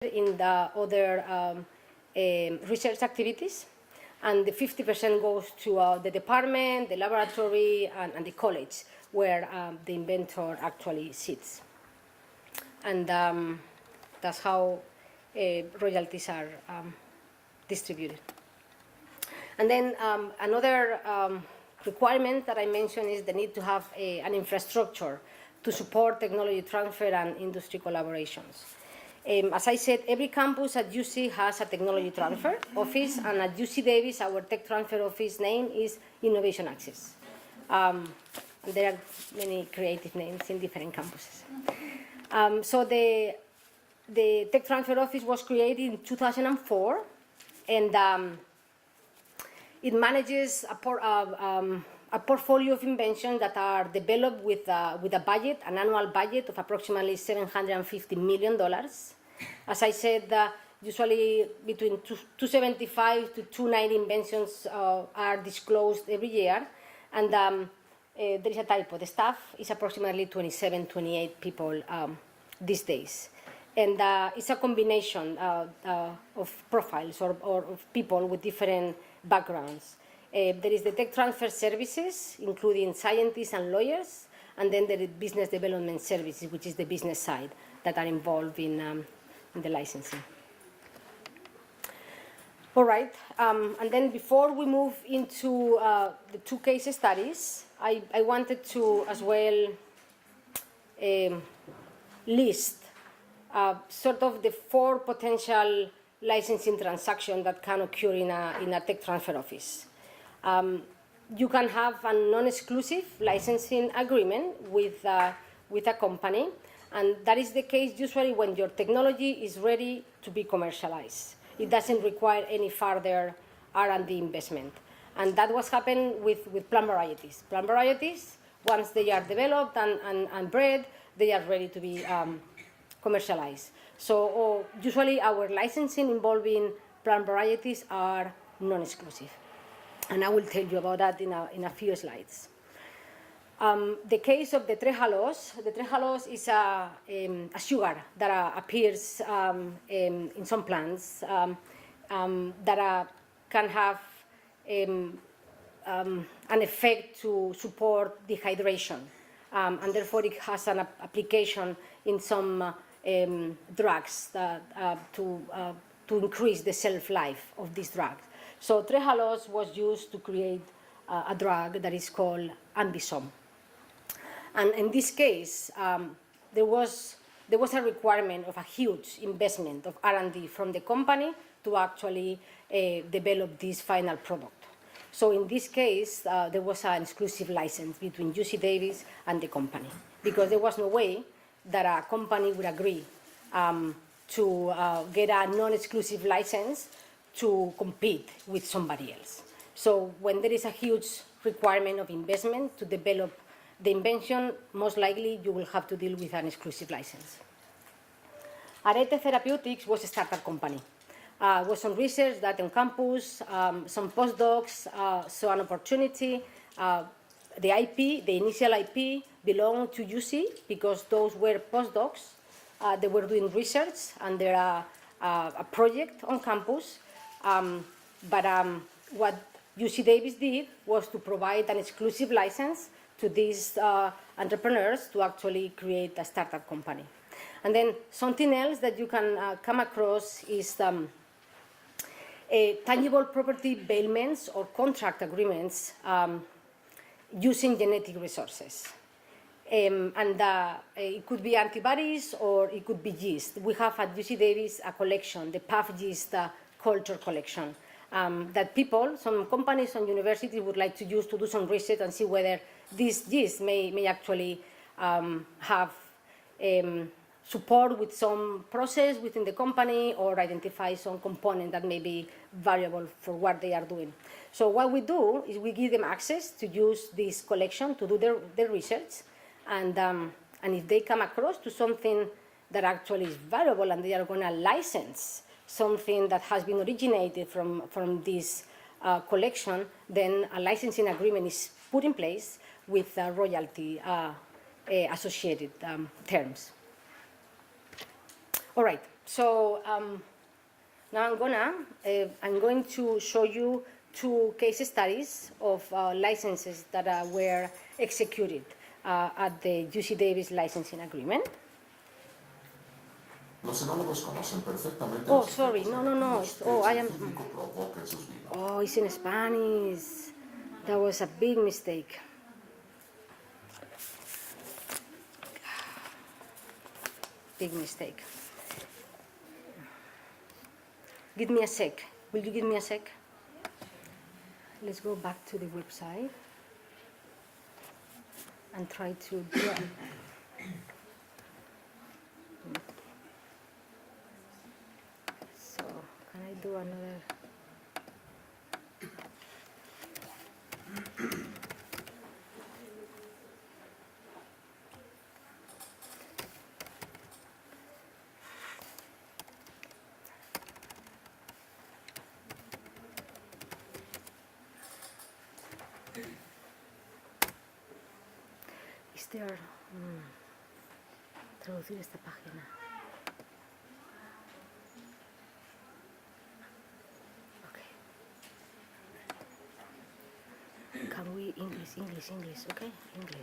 in the other research activities, and the 50% goes to the department, the laboratory, and the college, where the inventor actually sits. And that's how royalties are distributed. And then another requirement that I mentioned is the need to have an infrastructure to support technology transfer and industry collaborations. As I said, every campus at UC has a technology transfer office, and at UC Davis, our tech transfer office name is Innovation Access. And there are many creative names in different campuses. So the tech transfer office was created in 2004, and it manages a portfolio of inventions that are developed with a budget, an annual budget of approximately $750 million. As I said, usually between 275 to 290 inventions are disclosed every year, and there is a typo. The staff is approximately 27, 28 people these days. And it's a combination of profiles or of people with different backgrounds. There is the tech transfer services, including scientists and lawyers, and then there is business development services, which is the business side that are involved in the licensing. All right, and then before we move into the two case studies, I wanted to as well list sort of the 4 potential licensing transactions that can occur in a tech transfer office. You can have a non-exclusive licensing agreement with a company, and that is the case usually when your technology is ready to be commercialized. It doesn't require any further R&D investment. And that was happened with plant varieties. Plant varieties, once they are developed and bred, they are ready to be commercialized. So usually our licensing involving plant varieties are non-exclusive. And I will tell you about that in a few slides. The case of the trehalose is a sugar that appears in some plants that can have an effect to support dehydration. And therefore it has an application in some drugs to increase the shelf life of these drugs. So trehalose was used to create a drug that is called Ambisome. And in this case, there was a requirement of a huge investment of R&D from the company to actually develop this final product. So in this case, there was an exclusive license between UC Davis and the company, because there was no way that a company would agree to get a non-exclusive license to compete with somebody else. So when there is a huge requirement of investment to develop the invention, most likely you will have to deal with an exclusive license. Alandete Therapeutics was a startup company. Was some research that on campus, some postdocs saw an opportunity. The IP, the initial IP, belonged to UC because those were postdocs. They were doing research under a project on campus. But what UC Davis did was to provide an exclusive license to these entrepreneurs to actually create a startup company. And then something else that you can come across is tangible property bailments or contract agreements using genetic resources. And it could be antibodies or it could be yeast. We have at UC Davis a collection, the puff yeast culture collection, that people, some companies, some universities would like to use to do some research and see whether this yeast may actually have support with some process within the company or identify some component that may be valuable for what they are doing. So what we do is we give them access to use this collection to do their research, and if they come across to something that actually is valuable and they are going to license something that has been originated from this collection, then a licensing agreement is put in place with royalty associated terms. All right, So now I'm going to show you two case studies of licenses that were executed at the UC Davis licensing agreement. Los enólogos conocen perfectamente Oh, los sorry, efectos no. negativos que Oh, el I am. químico provoca en sus vidas. Oh, it's in Spanish. That was a big mistake. Big mistake. Give me a sec. Will you give me a sec? Let's go back to the website and try to do it. So, can I do another? Is there traducir esta página? Okay. Can we English, okay? English.